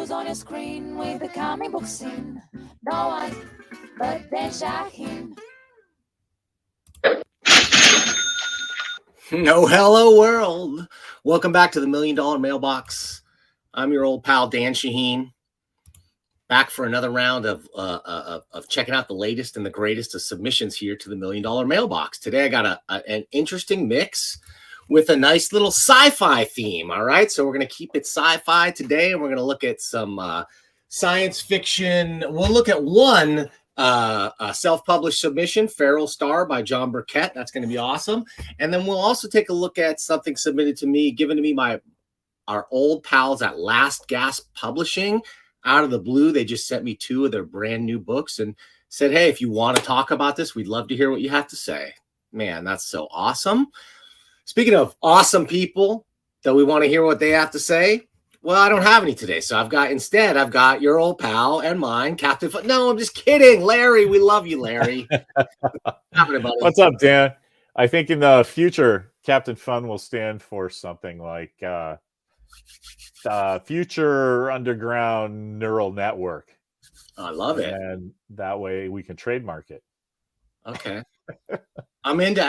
shows on your screen with the comic book scene. No one but Ben Shaheen. No, hello world. Welcome back to the $1 Million Mailbox. I'm your old pal Dan Shaheen, back for another round of checking out the latest and the greatest of submissions here to the $1 Million Mailbox. Today I got an interesting mix with a nice little sci-fi theme. All right, so we're going to keep it sci-fi today, and we're going to look at some science fiction. We'll look at one a self-published submission, Feral Star by John Burkett. That's going to be awesome. And then we'll also take a look at something submitted to me, given to me by our old pals at Last Gasp Publishing. Out of the blue, they just sent me 2 of their brand new books and said, hey, if you want to talk about this, we'd love to hear what you have to say. Man, that's so awesome. Speaking of awesome people that we want to hear what they have to say, well, I don't have any today. So I've got your old pal and mine, Captain Fun. No, I'm just kidding. Larry, we love you, Larry. What's up, Dan? I think in the future, Captain Fun will stand for something like Future Underground Neural Network. I love it. And that way we can trademark it. Okay. I'm into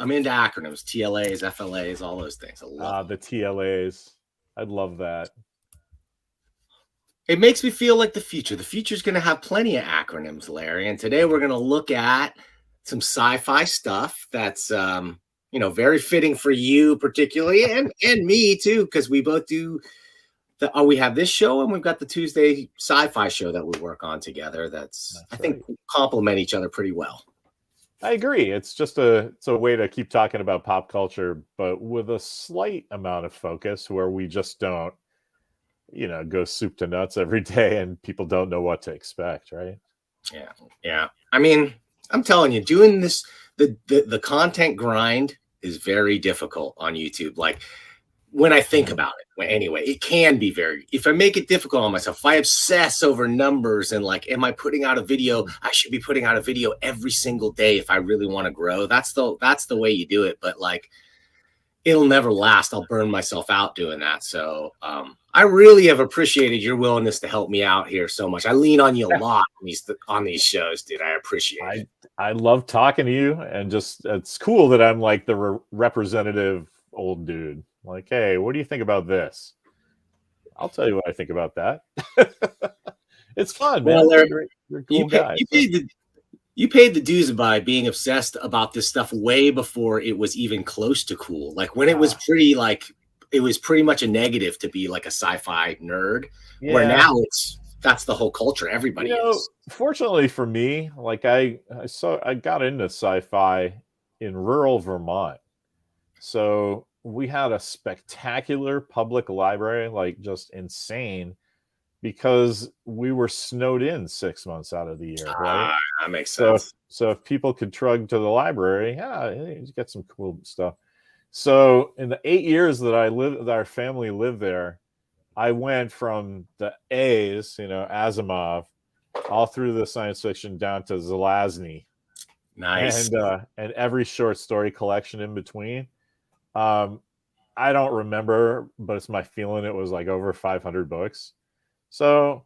acronyms, TLAs, FLAs, all those things. I love the TLAs. I'd love that. It makes me feel like the future. The future's going to have plenty of acronyms, Larry. And today we're going to look at some sci-fi stuff that's, very fitting for you particularly, and me too, because we both do. We have this show and we've got the Tuesday sci-fi show that we work on together. That's I think complement each other pretty well. I agree. It's just a way to keep talking about pop culture, but with a slight amount of focus where we just don't, go soup to nuts every day and people don't know what to expect, right? Yeah. I mean, I'm telling you, doing this, the content grind is very difficult on YouTube. Like when I think about it, anyway, it can be if I make it difficult on myself, if I obsess over numbers and like, am I putting out a video? I should be putting out a video every single day if I really want to grow. That's the way you do it. But like, it'll never last. I'll burn myself out doing that. So I really have appreciated your willingness to help me out here so much. I lean on you a lot on these shows, dude. I appreciate it. I love talking to you, and just it's cool that I'm like the representative old dude. Like, hey, what do you think about this? I'll tell you what I think about that. It's fun, man. Well, you're a cool guy. You paid the dues by being obsessed about this stuff way before it was even close to cool. Like when it was pretty much a negative to be like a sci-fi nerd. Yeah. Where now that's the whole culture. Everybody is. Fortunately for me, like I got into sci-fi in rural Vermont. So we had a spectacular public library, like just insane, because we were snowed in 6 months out of the year, right? That makes sense. So if people could trudge to the library, you get some cool stuff. So in the 8 years that our family lived there, I went from the A's, Asimov, all through the science fiction down to Zelazny. Nice. And every short story collection in between. I don't remember, but it's my feeling it was like over 500 books. So,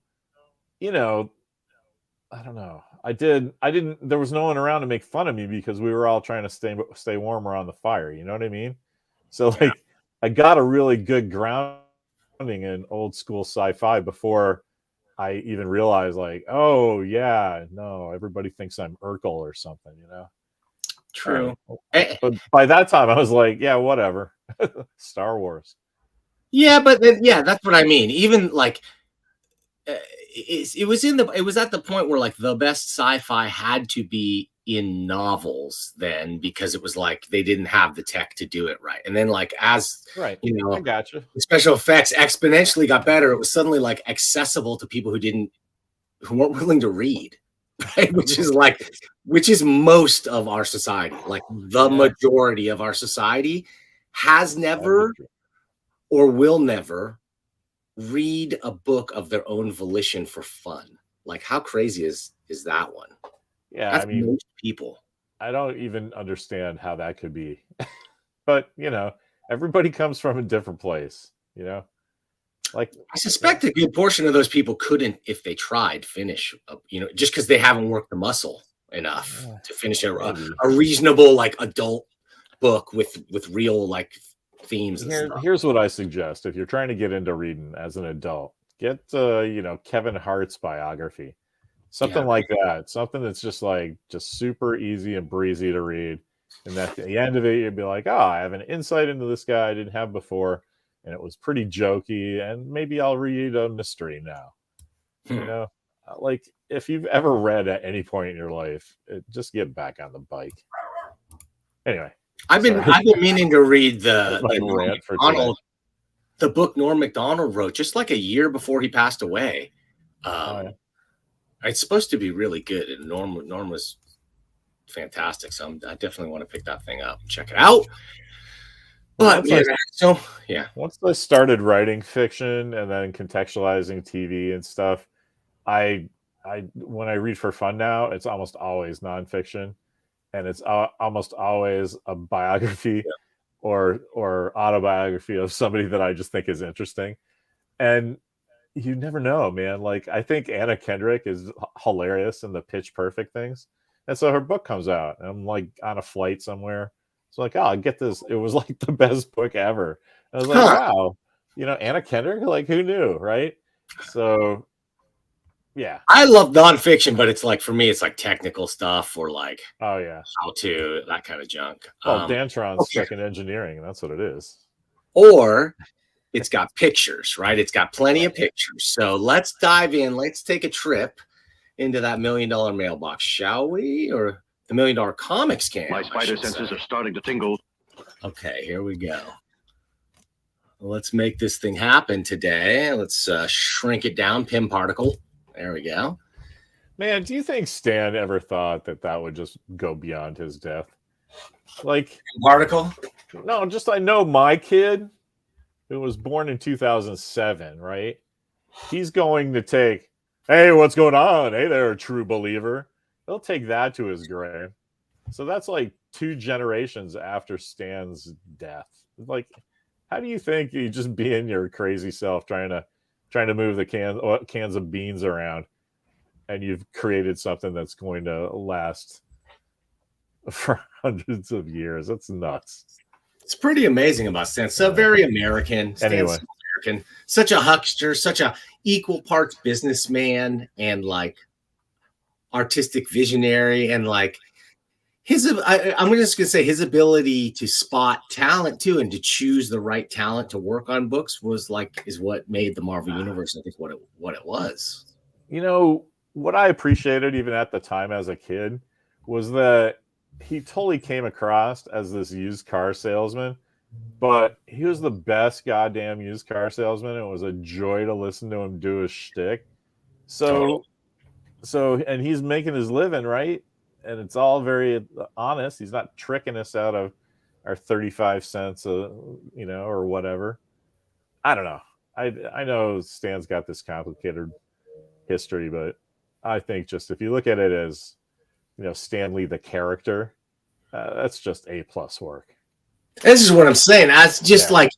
I don't know. There was no one around to make fun of me because we were all trying to stay warm around the fire. You know what I mean? So like, I got a really good grounding in old school sci-fi before I even realized like, oh yeah, no, everybody thinks I'm Urkel or something, True. But by that time I was like, yeah, whatever. Star Wars. Yeah, but that's what I mean. Even like, it was at the point where like the best sci-fi had to be in novels then, because it was like they didn't have the tech to do it right. And then like as I gotcha. The special effects exponentially got better, it was suddenly like accessible to people who weren't willing to read, right? Which is most of our society. Like the majority of our society has never or will never read a book of their own volition for fun. Like how crazy is that one? Yeah, that's most people. I don't even understand how that could be. But everybody comes from a different place, Like, I suspect a good portion of those people couldn't, if they tried, finish. Just because they haven't worked the muscle enough to finish a reasonable like adult book with real like themes. Here's what I suggest: if you're trying to get into reading as an adult, get Kevin Hart's biography, something like that, something that's just super easy and breezy to read, and at the end of it, you'd be like, oh, I have an insight into this guy I didn't have before, and it was pretty jokey, and maybe I'll read a mystery now. Like if you've ever read at any point in your life, just get back on the bike. Anyway. I've been meaning to read the book Norm Macdonald wrote just like a year before he passed away. It's supposed to be really good, and Norm was fantastic. So I definitely want to pick that thing up and check it out. But once I started writing fiction and then contextualizing TV and stuff, I when I read for fun now, it's almost always nonfiction. And it's almost always a biography or autobiography of somebody that I just think is interesting. And you never know, man. Like, I think Anna Kendrick is hilarious in the Pitch Perfect things. And so her book comes out, and I'm like on a flight somewhere. It's like, oh, I get this. It was like the best book ever. And I was like, wow, Anna Kendrick, like, who knew, right? So yeah, I love nonfiction, but it's like, for me, it's like technical stuff or like how to, that kind of junk. Well, Dantron's second engineering, and that's what it is. Or it's got pictures, right? It's got plenty of pictures. So let's dive in. Let's take a trip into that $1 million mailbox, shall we? Or the $1 million comics can. My spider senses are starting to tingle. Okay, here we go. Let's make this thing happen today. Let's shrink it down, Pym particle. There we go. Man, do you think Stan ever thought that would just go beyond his death? Like, article? No, just I know my kid, who was born in 2007, right? He's going to take, hey, what's going on? Hey there, true believer. He'll take that to his grave. So that's like 2 generations after Stan's death. Like, how do you think you just being your crazy self trying to move the cans of beans around, and you've created something that's going to last for hundreds of years? That's nuts. It's pretty amazing about Stan. So very American. Anyway. American. Such a huckster, such a equal parts businessman and like artistic visionary, and like I'm just gonna say his ability to spot talent too, and to choose the right talent to work on books is what made the Marvel Universe, I think, what it was. What I appreciated even at the time as a kid was that he totally came across as this used car salesman, but he was the best goddamn used car salesman. It was a joy to listen to him do his shtick. So and he's making his living, right? And it's all very honest. He's not tricking us out of our 35 cents, or whatever. I don't know. I know Stan's got this complicated history, but I think just if you look at it as, Stan Lee the character, that's just A+ work. This is what I'm saying. That's just like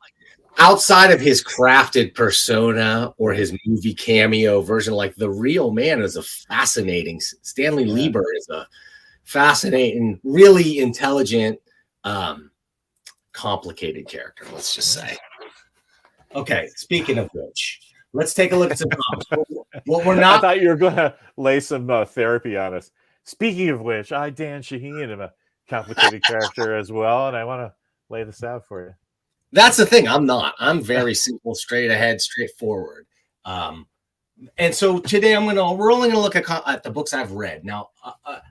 outside of his crafted persona or his movie cameo version, like the real man is a fascinating. Stanley Lieber is a fascinating, really intelligent, complicated character, let's just say. Okay, speaking of which, let's take a look at some comics. What we're not. I thought you were going to lay some therapy on us. Speaking of which, Dan Shaheen, am a complicated character as well, and I want to lay this out for you. That's the thing. I'm not. I'm very simple, straight ahead, straightforward. And so today we're only going to look at the books I've read. Now,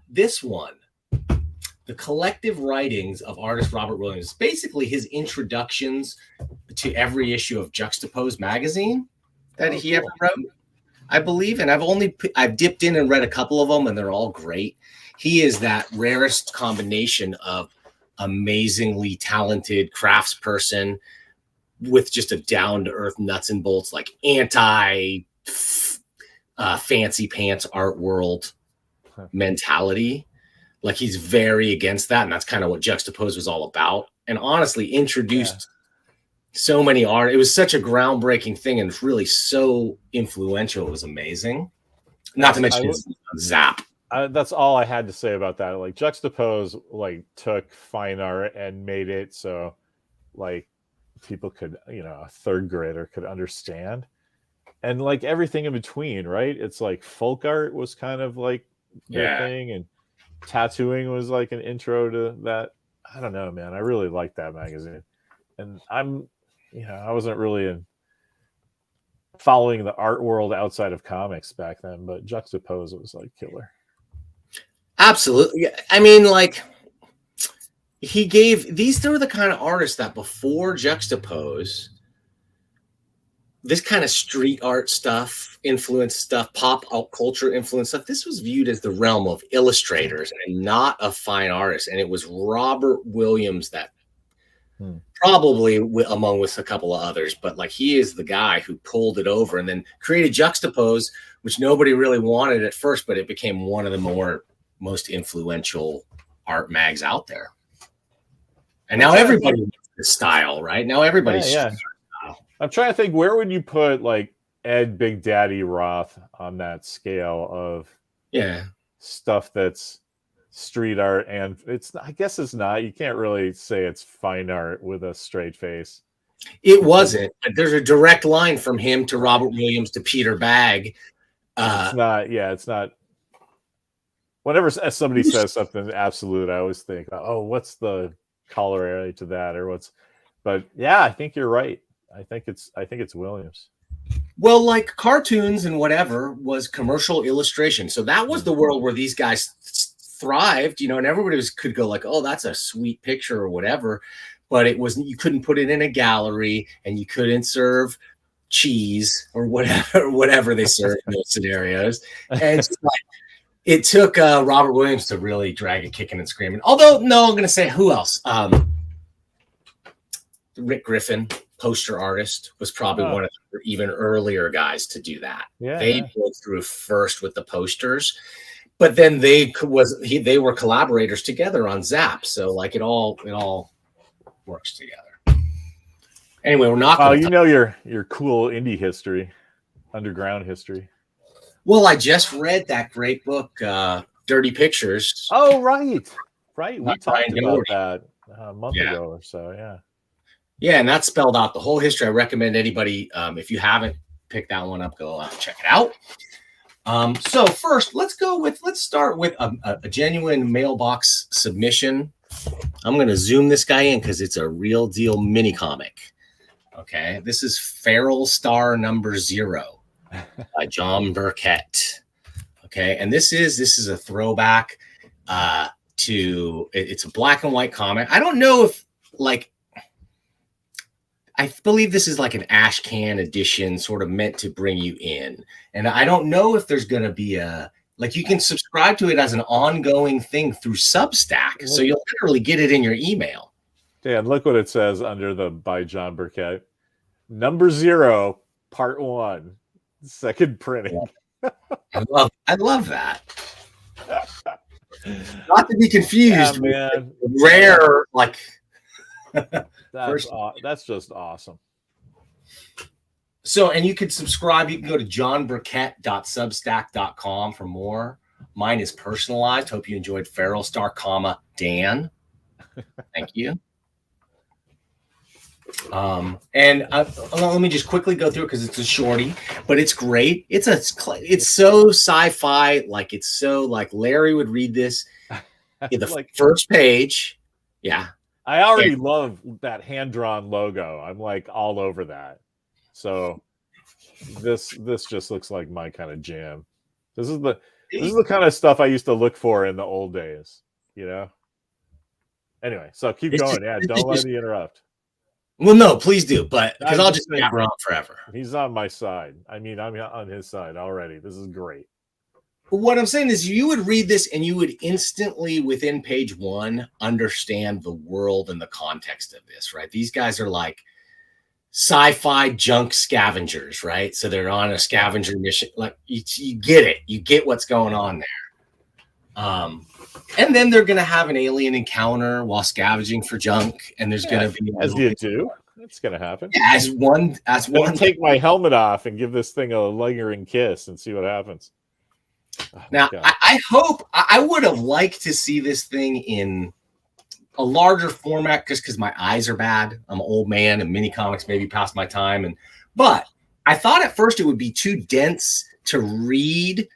this one, the collective writings of artist Robert Williams, basically his introductions to every issue of Juxtaposed magazine that he ever wrote, I believe. And I've dipped in and read a couple of them, and they're all great. He is that rarest combination of amazingly talented craftsperson with just a down-to-earth nuts and bolts, like anti fancy pants art world mentality. Like, he's very against that, and that's kind of what Juxtaposed was all about. And honestly, introduced So many art. It was such a groundbreaking thing and really so influential. It was amazing. Not to mention his Zap. That's all I had to say about that. Like Juxtapose, like took fine art and made it so, like, people could, a third grader could understand, and like everything in between, right? It's like folk art was kind of like their thing, and tattooing was like an intro to that. I don't know, man. I really liked that magazine, and I wasn't really following the art world outside of comics back then, but Juxtapose was like killer. Absolutely. I mean, like, they were the kind of artists that before Juxtapose, this kind of street art stuff, influence stuff, pop culture influence stuff, this was viewed as the realm of illustrators and not of fine artists. And it was Robert Williams that probably among with a couple of others, but like he is the guy who pulled it over and then created Juxtapose, which nobody really wanted at first, but it became one of the most influential art mags out there. And now everybody wants this style, right? Now everybody's I'm trying to think, where would you put like Ed Big Daddy Roth on that scale of stuff that's street art? And I guess it's not. You can't really say it's fine art with a straight face. It wasn't. But there's a direct line from him to Robert Williams to Peter Bagg. It's not. Yeah, it's not. Whenever somebody says something absolute, I always think, oh, what's the corollary to that, or what's? But yeah, I think you're right. I think it's Williams. Well, like cartoons and whatever was commercial illustration. So that was the world where these guys thrived, and everybody could go like, oh, that's a sweet picture or whatever. But you couldn't put it in a gallery, and you couldn't serve cheese or whatever they serve in those scenarios. And it's like, it took Robert Williams to really drag it kicking and screaming. Although, no, I'm going to say who else? Rick Griffin, poster artist, was probably one of the even earlier guys to do that. They broke through first with the posters, but then they were collaborators together on Zap. So like it all works together. Anyway, we're not. Oh, your cool indie history, underground history. Well, I just read that great book, Dirty Pictures. Oh, right. We talked about that a month ago or so. Yeah. Yeah, and that spelled out the whole history. I recommend anybody, if you haven't picked that one up, go check it out. So first, let's start with a genuine mailbox submission. I'm going to zoom this guy in because it's a real deal mini comic. Okay, this is Feral Star number 0 by John Burkett. Okay, and this is a throwback to it's a black and white comic. I don't know if I believe this is like an ash can edition, sort of meant to bring you in. And I don't know if there's going to be you can subscribe to it as an ongoing thing through Substack. So you'll literally get it in your email. Dan, look what it says under the by John Burkett. Number 0, part 1, second printing. I love that. Not to be confused with rare, that's just awesome. So, and you could subscribe. You can go to johnburkett.substack.com for more. Mine is personalized. Hope you enjoyed Feral Star, Dan. Thank you. And let me just quickly go through it because it's a shorty, but it's great. It's so sci-fi, it's so Larry would read this in the first page. Yeah. I already love that hand-drawn logo. I'm all over that. So this just looks like my kind of jam. This is the kind of stuff I used to look for in the old days, Anyway, so keep going. Don't let me interrupt. Well, no, please do, but because I'll just be around forever. He's on my side. I mean, I'm on his side already. This is great. What I'm saying is you would read this and you would instantly, within page 1, understand the world and the context of this, right? These guys are like sci-fi junk scavengers, right? So they're on a scavenger mission. You get it. You get what's going on there. And then they're going to have an alien encounter while scavenging for junk. And there's going to be... As you do. It's gonna happen. As one, take my helmet off and give this thing a lingering kiss and see what happens. Oh, now, I hope I would have liked to see this thing in a larger format, just because my eyes are bad. I'm an old man, and mini comics maybe past my time. But I thought at first it would be too dense to read,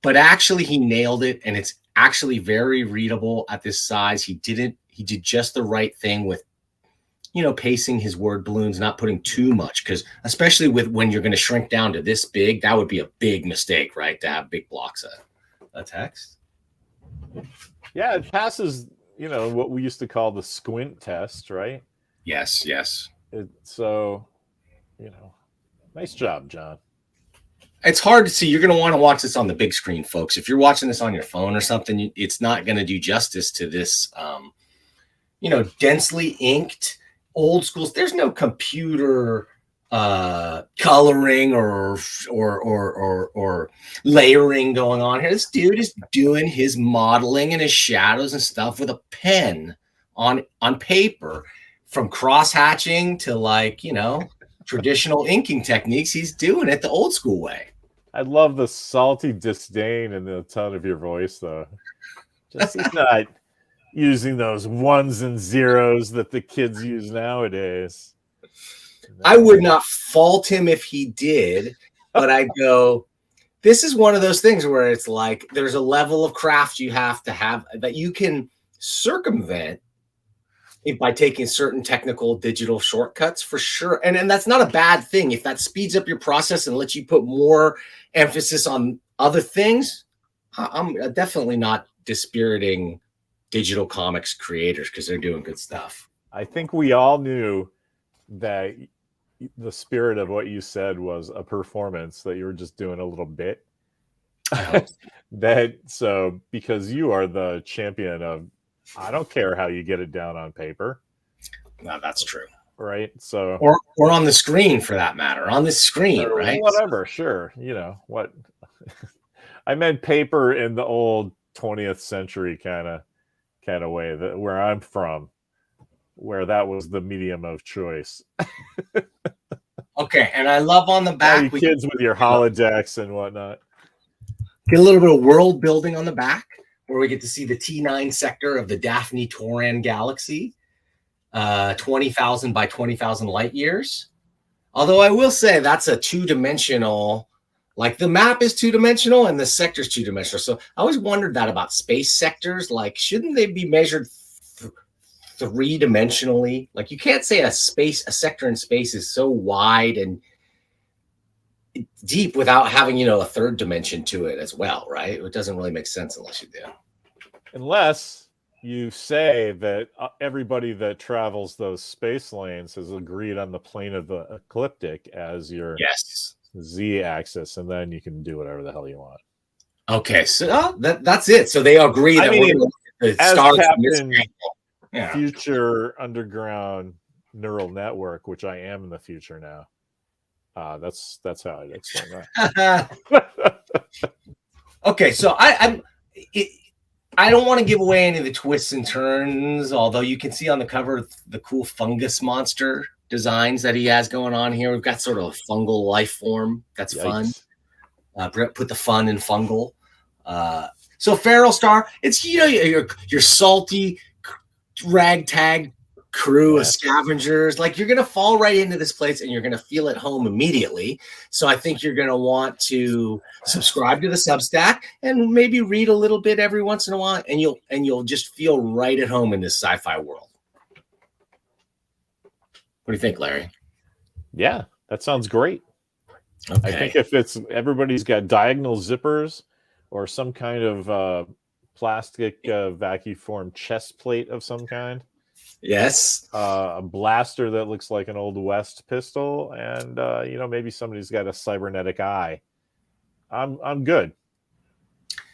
but actually he nailed it, and it's actually very readable at this size. He did just the right thing with, pacing his word balloons, not putting too much, because especially when you're going to shrink down to this big, that would be a big mistake, right? To have big blocks of text. Yeah, it passes, what we used to call the squint test, right? Yes. So, nice job, John. It's hard to see. You're going to want to watch this on the big screen, folks. If you're watching this on your phone or something, it's not going to do justice to this, densely inked old schools. There's no computer coloring or layering going on here. This dude is doing his modeling and his shadows and stuff with a pen on paper, from cross hatching to traditional inking techniques. He's doing it the old school way. I love the salty disdain in the tone of your voice, though. Just he's not using those ones and zeros that the kids use nowadays. I would not fault him if he did, but I go, this is one of those things where it's like there's a level of craft you have to have that you can circumvent by taking certain technical digital shortcuts, for sure. And that's not a bad thing. If that speeds up your process and lets you put more emphasis on other things, I'm definitely not dispiriting digital comics creators, because they're doing good stuff. I think we all knew that the spirit of what you said was a performance, that you were just doing a little bit. Because you are the champion of, I don't care how you get it down on paper. No, that's true. Right. So or on the screen, for that matter. On the screen, right? Whatever, sure. What I meant paper in the old 20th century kind of way, that where I'm from, where that was the medium of choice. Okay, and I love on the back, you kids with your holodecks and whatnot. Get a little bit of world building on the back, where we get to see the T9 sector of the Daphne Tauran galaxy, 20,000 by 20,000 light years. Although I will say that's a two-dimensional, like the map is two-dimensional and the sector's two-dimensional. So I always wondered that about space sectors. Like, shouldn't they be measured three-dimensionally? Like, you can't say a sector in space is so wide and deep without having, a third dimension to it as well, right? It doesn't really make sense unless you do. Unless you say that everybody that travels those space lanes has agreed on the plane of the ecliptic as your z-axis, and then you can do whatever the hell you want. Okay, so that's it. So they agree that we're going to start Captain Future Underground Neural Network, which I am in the future now. That's how I'd explain that. Okay, so I don't want to give away any of the twists and turns, although you can see on the cover the cool fungus monster designs that he has going on here. We've got sort of a fungal life form. That's fun. Put the fun in fungal. So Feral Star, it's your salty ragtag crew of scavengers. Like, you're gonna fall right into this place and you're gonna feel at home immediately. So I think you're gonna want to subscribe to the Substack and maybe read a little bit every once in a while, and you'll just feel right at home in this sci-fi world. What do you think, Larry? Yeah, that sounds great. Okay. I think if everybody's got diagonal zippers or some kind of plastic vacuum form chest plate of some kind. Yes. A blaster that looks like an Old West pistol, and maybe somebody's got a cybernetic eye. I'm good.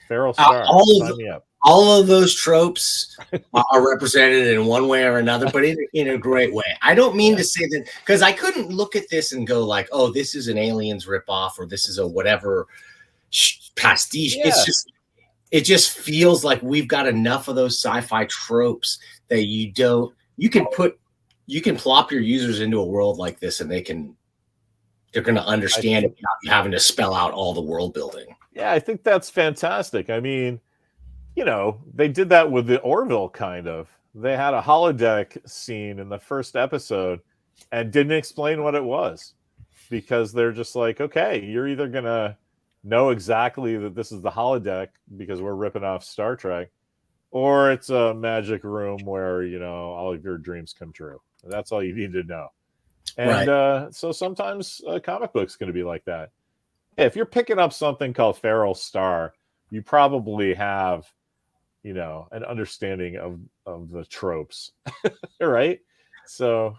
Feral Star, sign me up. All of those tropes are represented in one way or another, but in a great way. I don't mean to say that, because I couldn't look at this and go like, oh, this is an Aliens ripoff, or this is a whatever pastiche. Yeah. It just feels like we've got enough of those sci-fi tropes that you can you can plop your users into a world like this, and they're going to understand it without you having to spell out all the world building. Yeah, I think that's fantastic. I mean, you know, they did that with the Orville kind of. They had a holodeck scene in the first episode and didn't explain what it was, because they're just like, okay, you're either going to know exactly that this is the holodeck because we're ripping off Star Trek, or it's a magic room where, you know, all of your dreams come true. That's all you need to know. And so sometimes a comic book's going to be like that. If you're picking up something called Feral Star, you probably have, you know, an understanding of the tropes, right? So,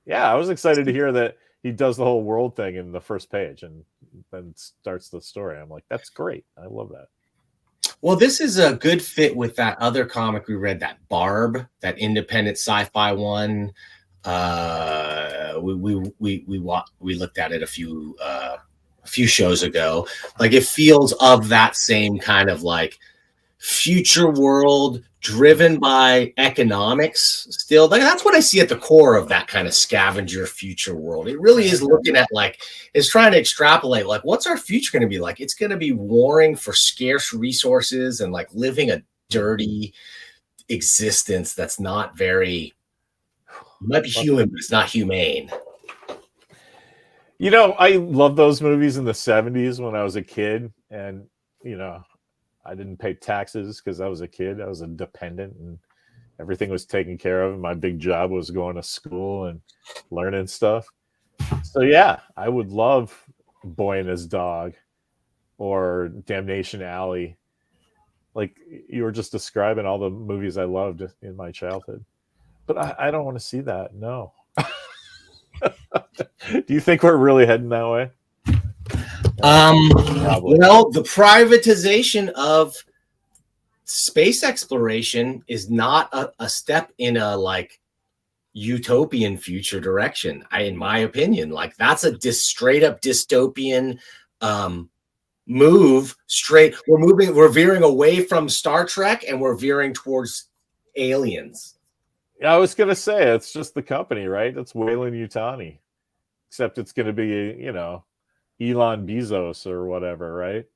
yeah, I was excited to hear that he does the whole world thing in the first page and then starts the story. I'm like, that's great. I love that. Well, this is a good fit with that other comic we read, that Barb, that independent sci-fi one. We looked at it a few shows ago. Like, it feels of that same kind of like future world driven by economics still. Like, that's what I see at the core of that kind of scavenger future world. It really is looking at, like, it's trying to extrapolate, like, what's our future going to be like? It's going to be warring for scarce resources and like living a dirty existence that's not very, might be human, but it's not humane. You know, I love those movies in the 70s when I was a kid, and, you know, I didn't pay taxes because I was a kid. I was a dependent, and everything was taken care of. And my big job was going to school and learning stuff. So, yeah, I would love Boy and His Dog or Damnation Alley. Like you were just describing all the movies I loved in my childhood. But I don't want to see that. No. Do you think we're really heading that way? Well, the privatization of space exploration is not a step in a like utopian future direction. In my opinion, like that's a straight up dystopian move. We're veering away from Star Trek and we're veering towards aliens. Yeah, I was gonna say it's just the company, right? It's Weyland-Yutani, except it's gonna be, you know, Elon Bezos or whatever, right?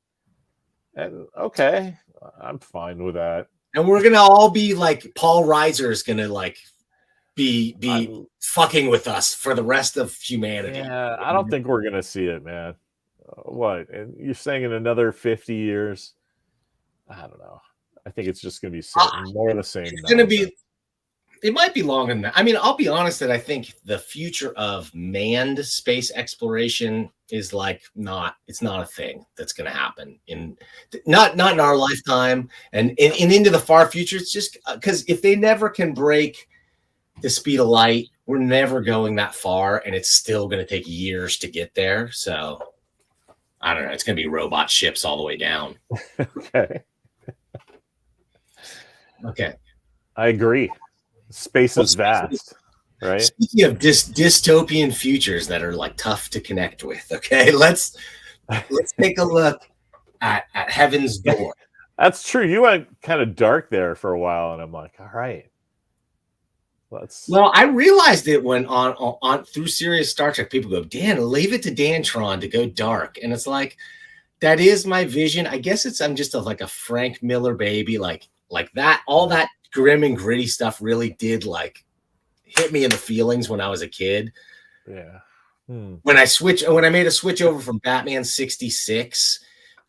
And okay, I'm fine with that. And we're gonna all be like, Paul Reiser is gonna like be fucking with us for the rest of humanity. Yeah, I don't think we're gonna see it, man. What? And you're saying in another 50 years? I don't know. I think it's just gonna be more of the same. It's gonna be. It might be longer than that. I mean, I'll be honest that I think the future of manned space exploration is like it's not a thing that's going to happen not in our lifetime and into the far future. It's just because if they never can break the speed of light, we're never going that far, and it's still going to take years to get there. So I don't know. It's going to be robot ships all the way down. Okay. I agree. Space is vast, right? Speaking of dystopian futures that are like tough to connect with, okay, let's take a look at Heaven's Door. That's true. You went kind of dark there for a while, and I'm like, all right, Well, I realized it when on through serious Star Trek, people go, Dan, leave it to Dantron to go dark, and it's like that is my vision. I guess I'm just like a Frank Miller baby, like that. All that grim and gritty stuff really did like hit me in the feelings when I was a kid. Yeah. When I made a switch over from Batman 66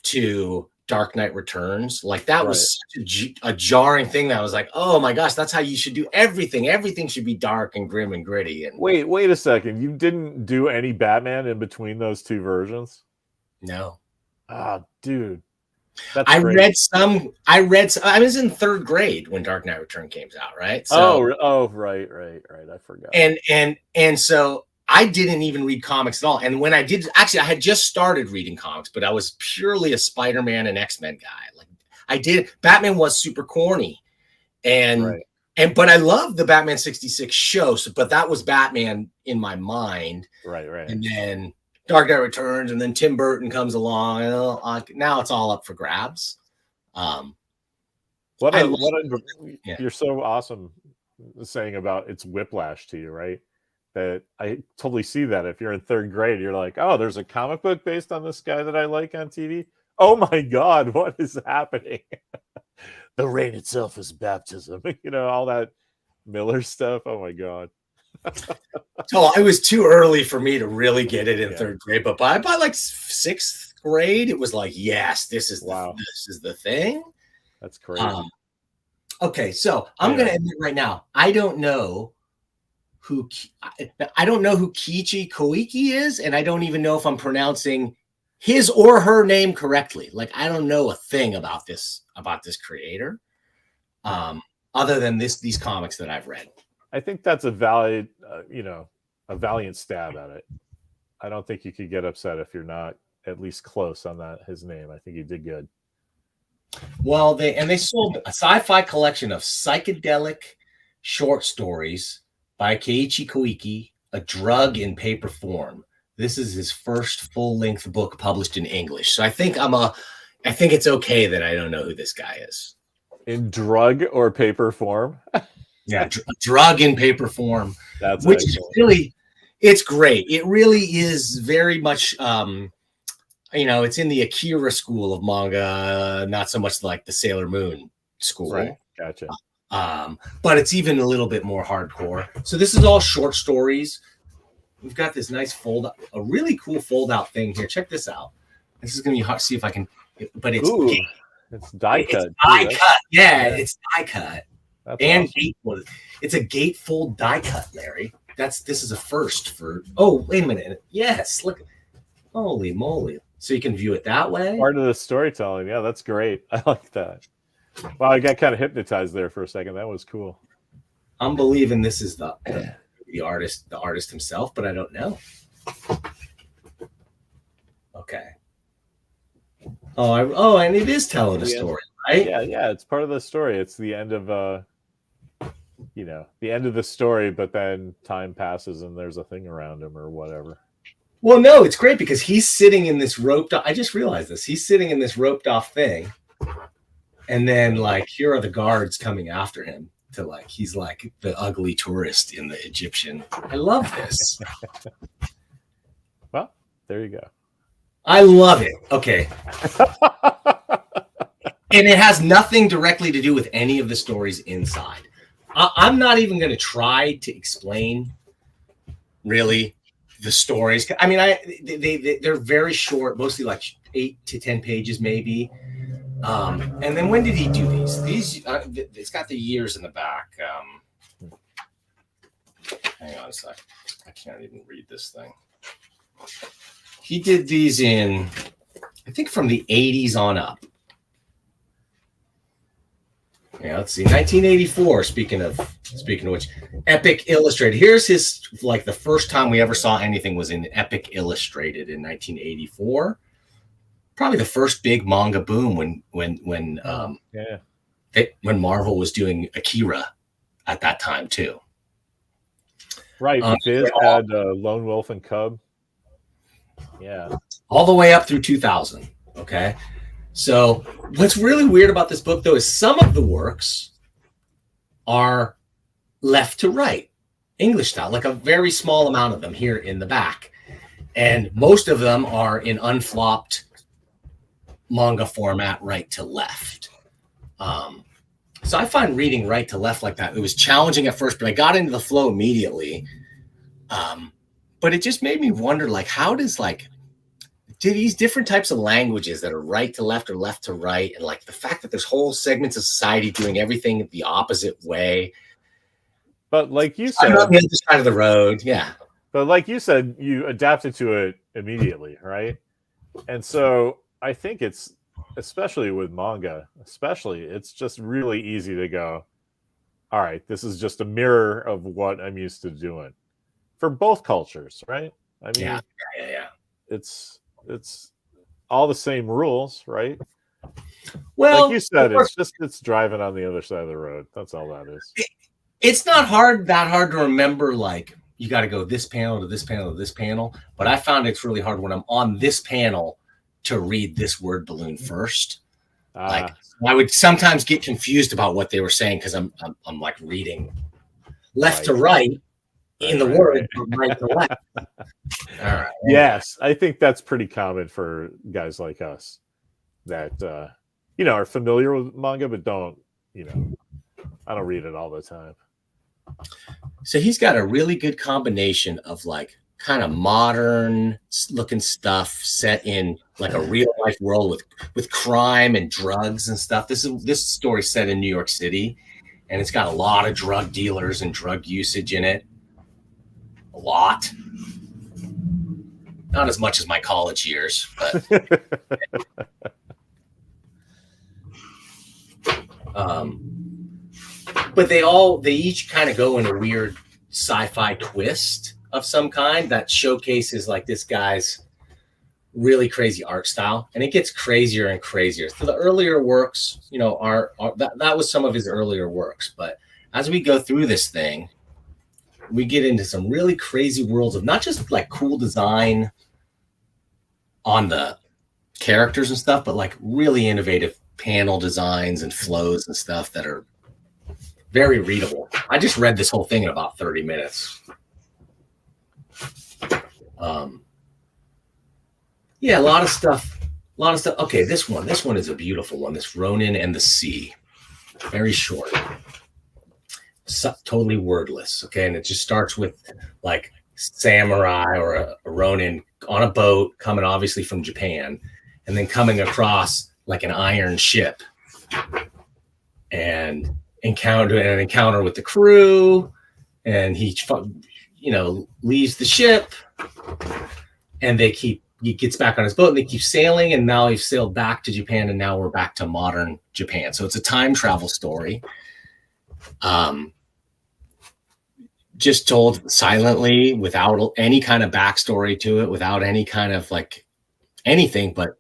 to Dark Knight Returns, like that was such a jarring thing that I was like, oh my gosh, that's how you should do everything. Everything should be dark and grim and gritty. And wait a second. You didn't do any Batman in between those two versions? No. Ah, dude. I read some. I was in third grade when Dark Knight Return came out, right? So, right. I forgot. And so I didn't even read comics at all. And when I did, actually, I had just started reading comics, but I was purely a Spider-Man and X-Men guy. Like Batman was super corny, but I loved the Batman 66 show. But that was Batman in my mind, right. And then Dark Knight Returns, and then Tim Burton comes along, and now it's all up for grabs. You're so awesome saying about it's whiplash to you, right? That I totally see that if you're in third grade, you're like, oh, there's a comic book based on this guy that I like on TV. Oh my God, what is happening? The rain itself is baptism. All that Miller stuff. Oh my God. So I was too early for me to really get it in third grade, but by like sixth grade, it was like, yes, this is the thing. That's crazy. Okay, so I'm going to admit right now, I don't know who Kichi Koiki is, and I don't even know if I'm pronouncing his or her name correctly. Like, I don't know a thing about this creator, other than these comics that I've read. I think that's a valid, a valiant stab at it. I don't think you could get upset if you're not at least close on his name. I think you did good. Well, they sold a sci-fi collection of psychedelic short stories by Keiichi Koike, A Drug in Paper Form. This is his first full-length book published in English. So I think it's okay that I don't know who this guy is. In drug or paper form? Yeah, drug in paper form. That's which excellent. Is really, it's great. It really is very much, it's in the Akira school of manga, not so much like the Sailor Moon school. Right, gotcha. But it's even a little bit more hardcore. So this is all short stories. We've got this nice a really cool fold-out thing here. Check this out. This is going to be hard to see if I can, but it's it's die cut. It's die cut. Yeah, it's die cut. That's and awesome. It's a gatefold die cut, Larry. This is a first for. Oh, wait a minute. Yes, look. Holy moly! So you can view it that way. Part of the storytelling. Yeah, that's great. I like that. Wow, I got kind of hypnotized there for a second. That was cool. I'm believing this is the artist himself, but I don't know. Okay. And it is telling a story, right? Yeah. It's part of the story. It's the end of the end of the story, but then time passes and there's a thing around him or whatever. Well, no, it's great because he's sitting in this roped off. I just realized this. He's sitting in this roped off thing. And then here are the guards coming after him he's like the ugly tourist in the Egyptian. I love this. Well, there you go. I love it. Okay. And it has nothing directly to do with any of the stories inside. I'm not even going to try to explain really the stories. I mean, they're very short, mostly like 8 to 10 pages, maybe. And then when did he do these? It's got the years in the back. Hang on a sec. I can't even read this thing. He did these in, I think, from the 80s on up. Yeah, let's see. 1984. Speaking of which, Epic Illustrated. Here's his the first time we ever saw anything was in Epic Illustrated in 1984. Probably the first big manga boom when Marvel was doing Akira at that time too. Right. Viz had Lone Wolf and Cub. Yeah. All the way up through 2000. Okay. So what's really weird about this book, though, is some of the works are left to right, English style, like a very small amount of them here in the back. And most of them are in unflopped manga format, right to left. So I find reading right to left like that, it was challenging at first, but I got into the flow immediately. But it just made me wonder, how does do these different types of languages that are right to left or left to right, and the fact that there's whole segments of society doing everything the opposite way. But like you said, I'm on the other side of the road. Yeah. But like you said, you adapted to it immediately, right? And so I think it's, especially with manga, it's just really easy to go, all right, this is just a mirror of what I'm used to doing for both cultures, right? I mean, yeah. It's all the same rules, right? Well, like you said, it's driving on the other side of the road. That's all that is. It's not that hard to remember, you got to go this panel to this panel to this panel. But I found it's really hard when I'm on this panel to read this word balloon first. I would sometimes get confused about what they were saying because I'm reading left to right in the Right, word, right. from right to left. All right. Yes, I think that's pretty common for guys like us that are familiar with manga but don't, I don't read it all the time. So he's got a really good combination of like kind of modern looking stuff set in like a real life world with crime and drugs and stuff. This story set in New York City, and it's got a lot of drug dealers and drug usage in it. A lot. Not as much as my college years, but they each kind of go in a weird sci-fi twist of some kind that showcases like this guy's really crazy art style, and it gets crazier and crazier. So the earlier works, that was some of his earlier works, but as we go through this thing, we get into some really crazy worlds of not just like cool design on the characters and stuff, but like really innovative panel designs and flows and stuff that are very readable. I just read this whole thing in about 30 minutes. Yeah, a lot of stuff. Okay, this one is a beautiful one. This Ronin and the Sea. Very short. Totally wordless. Okay, and it just starts with like samurai or a Ronin on a boat coming obviously from Japan, and then coming across like an iron ship and encounter with the crew, and he leaves the ship, and he gets back on his boat and they keep sailing, and now he's sailed back to Japan, and now we're back to modern Japan. So it's a time travel story. Just told silently without any kind of backstory to it, without any kind of like anything, but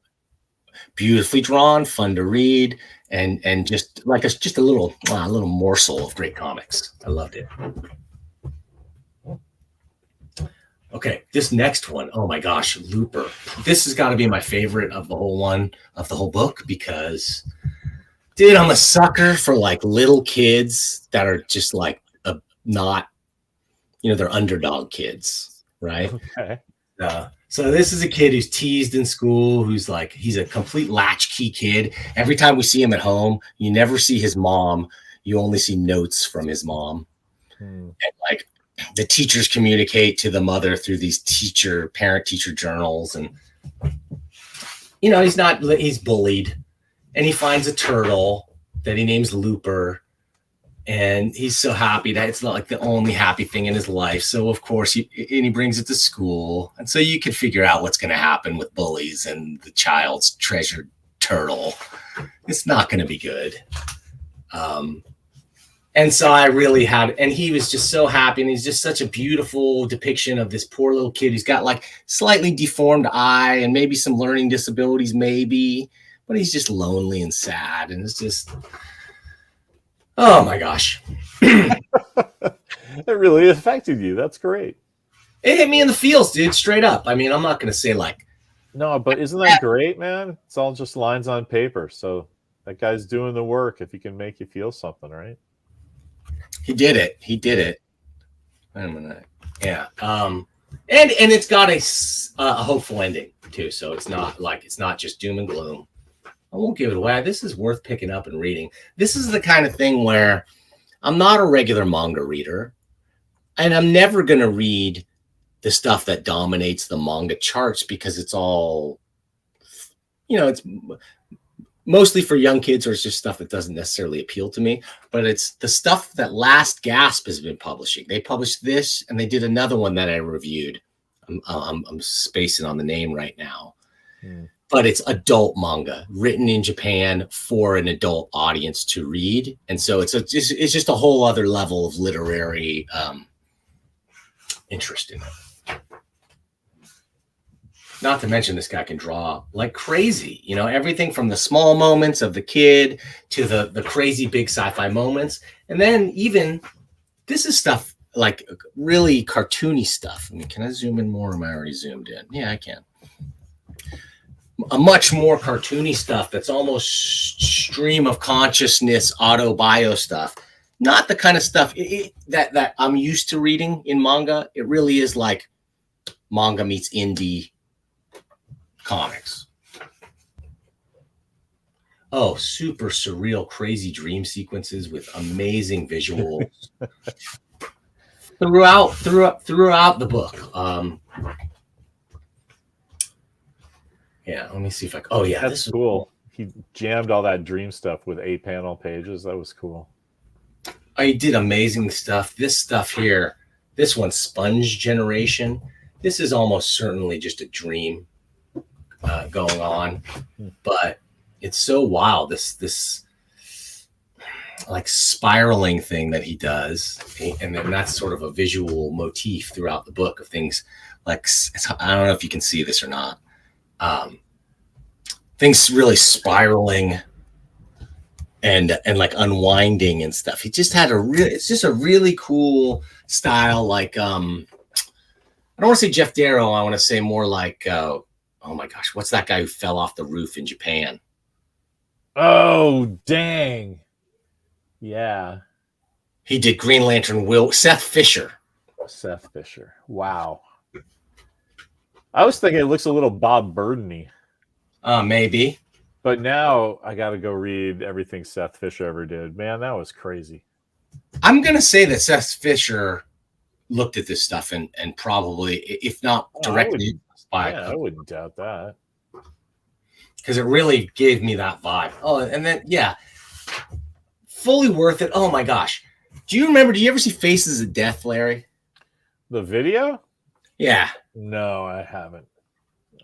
beautifully drawn, fun to read, and just like a little morsel of great comics. I loved it. Okay, this next one, oh my gosh, Looper. This has got to be my favorite of the whole book, because, dude, I'm a sucker for like little kids that are just like not, they're underdog kids, right? Okay. So this is a kid who's teased in school, who's like, he's a complete latchkey kid. Every time we see him at home, you never see his mom. You only see notes from his mom. And like the teachers communicate to the mother through these parent-teacher journals. And, he's bullied. And he finds a turtle that he names Looper. And he's so happy that it's not like the only happy thing in his life. So of course he brings it to school. And so you can figure out what's going to happen with bullies and the child's treasured turtle. It's not going to be good. And so and he was just so happy. And he's just such a beautiful depiction of this poor little kid who's got like slightly deformed eye and maybe some learning disabilities, but he's just lonely and sad. And it's just, oh my gosh. It really affected you. That's great. It hit me in the feels, dude, straight up. I mean, I'm not going to say like. No, but isn't that great, man? It's all just lines on paper. So that guy's doing the work if he can make you feel something, right? He did it. Wait a minute. Yeah. And it's got a hopeful ending too. So it's not just doom and gloom. I won't give it away. This is worth picking up and reading. This is the kind of thing where I'm not a regular manga reader, and I'm never going to read the stuff that dominates the manga charts, because it's all, it's mostly for young kids, or it's just stuff that doesn't necessarily appeal to me. But it's the stuff that Last Gasp has been publishing. They published this, and they did another one that I reviewed. I'm spacing on the name right now. But it's adult manga written in Japan for an adult audience to read. And so it's just a whole other level of literary interest in it. Not to mention this guy can draw like crazy, everything from the small moments of the kid to the crazy big sci-fi moments. And then even this is stuff like really cartoony stuff. I mean, can I zoom in more, or am I already zoomed in? Yeah, I can. A much more cartoony stuff that's almost stream of consciousness, auto-bio stuff. not the kind of stuff that I'm used to reading in manga. It really is like manga meets indie comics. Oh, super surreal, crazy dream sequences with amazing visuals throughout the book. Yeah, let me see if I. Oh yeah, That's cool. He jammed all that dream stuff with 8-panel pages. That was cool. I did amazing stuff. This stuff here, this one, Sponge Generation. This is almost certainly just a dream going on, but it's so wild. This like spiraling thing that he does, and then that's sort of a visual motif throughout the book of things like, I don't know if you can see this or not. Things really spiraling and like unwinding and stuff. He just had it's just a really cool style. Like, I don't want to say Jeff Darrow. I want to say more like, oh my gosh, what's that guy who fell off the roof in Japan? Oh, dang. Yeah. He did Green Lantern Seth Fisher. Seth Fisher. Wow. I was thinking it looks a little Bob Burden-y. Maybe. But now I got to go read everything Seth Fisher ever did. Man, that was crazy. I'm going to say that Seth Fisher looked at this stuff and probably, if not directly, I wouldn't doubt that. Because it really gave me that vibe. Oh, and then, yeah, fully worth it. Oh, my gosh. Do you ever see Faces of Death, Larry? The video? Yeah. No, I haven't.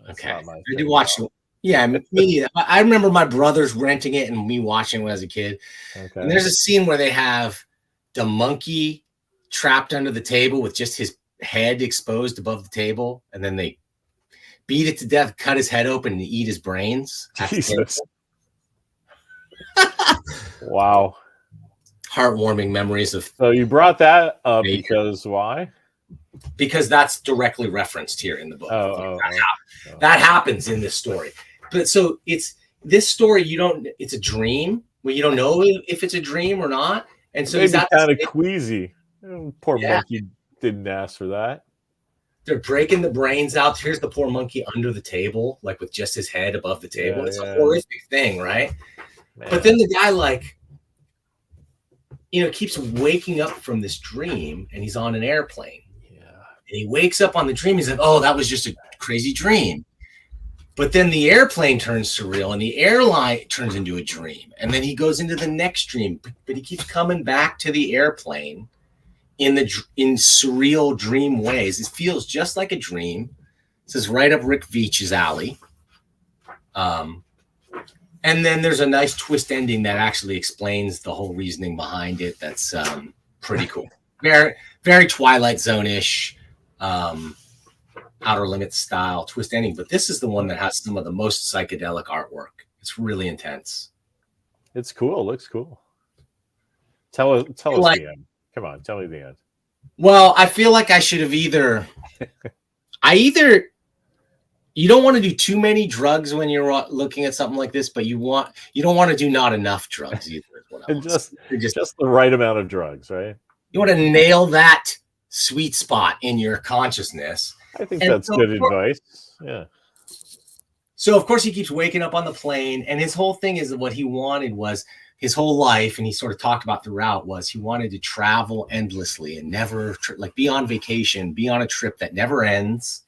That's okay. Not my I did watch it. Yeah, me. I remember my brothers renting it and me watching it when I was a kid. Okay. And there's a scene where they have the monkey trapped under the table with just his head exposed above the table, and then they beat it to death, cut his head open, and eat his brains. Jesus. Wow. Heartwarming memories of. So you brought that up because why? Because that's directly referenced here in the book. That happens in this story. But so it's this story, it's a dream where you don't know if it's a dream or not. And so maybe kind of queasy. Poor monkey didn't ask for that. They're breaking the brains out. Here's the poor monkey under the table, like with just his head above the table. It's a horrific thing, right? Man. But then the guy keeps waking up from this dream and he's on an airplane. Yeah. And he wakes up on the dream. He's like, oh, that was just a crazy dream. But then the airplane turns surreal and the airline turns into a dream. And then he goes into the next dream, but he keeps coming back to the airplane in surreal dream ways. It feels just like a dream. This is right up Rick Veitch's alley. And then there's a nice twist ending that actually explains the whole reasoning behind it. That's pretty cool. Very, very Twilight Zone-ish. Outer Limits style twist ending, but this is the one that has some of the most psychedelic artwork. It's really intense. It's cool. It looks cool. Tell us the end. Come on, tell me the end. Well, I feel like I should have you don't want to do too many drugs when you're looking at something like this, but you don't want to do not enough drugs either. just the right amount of drugs, right? You want to nail that sweet spot in your consciousness. I think that's good advice. Yeah. So, of course, he keeps waking up on the plane. And his whole thing is what he wanted was his whole life. And he sort of talked about throughout was he wanted to travel endlessly and never be on vacation, be on a trip that never ends.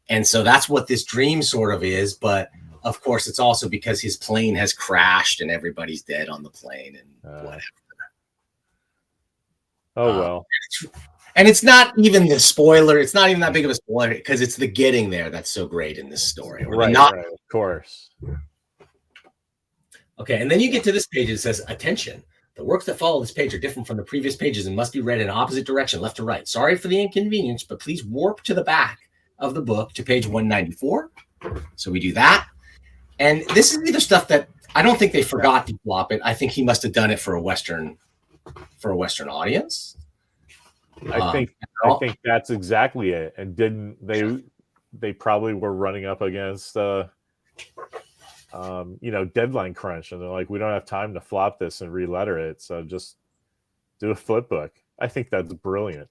And so that's what this dream sort of is. But, of course, it's also because his plane has crashed and everybody's dead on the plane and whatever. Oh, well. And it's not even the spoiler. It's not even that big of a spoiler because it's the getting there that's so great in this story. Right, of course. Okay, and then you get to this page. It says, attention. The works that follow this page are different from the previous pages and must be read in opposite direction, left to right. Sorry for the inconvenience, but please warp to the back of the book to page 194. So we do that. And this is either stuff that I don't think they forgot to flop it. I think he must have done it for a Western audience. I think that's exactly it. And didn't they probably were running up against deadline crunch, and they're like, we don't have time to flop this and re-letter it, so just Do a flip book. I think that's brilliant.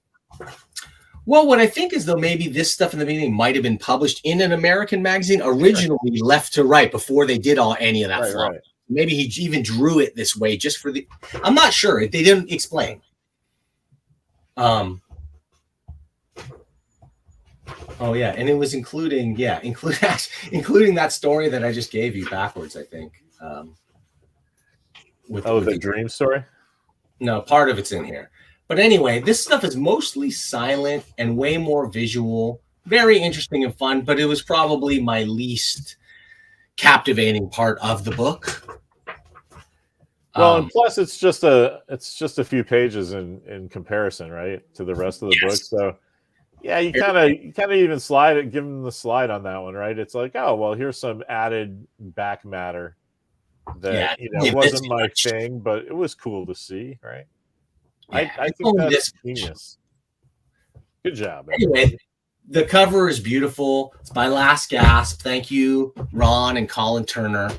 Well, what I think is, though, maybe this stuff in the beginning might have been published in an American magazine originally, left to right, before they did any of that flop. Right. Maybe he even drew it this way just for the. I'm not sure. They didn't explain. Oh yeah, and it was including that story that I just gave you backwards, I think. With the dream story? No, part of it's in here. But anyway, this stuff is mostly silent and way more visual. Very interesting and fun, but it was probably my least captivating part of the book. Well, and plus it's just a few pages in comparison, right, to the rest of the book. So yeah, you kind of even give them the slide on that one, right? It's like, oh well, here's some added back matter that wasn't my thing, but it was cool to see, right? Yeah, I think that's genius. Good job. Anyway, the cover is beautiful. It's by Last Gasp. Thank you, Ron and Colin Turner.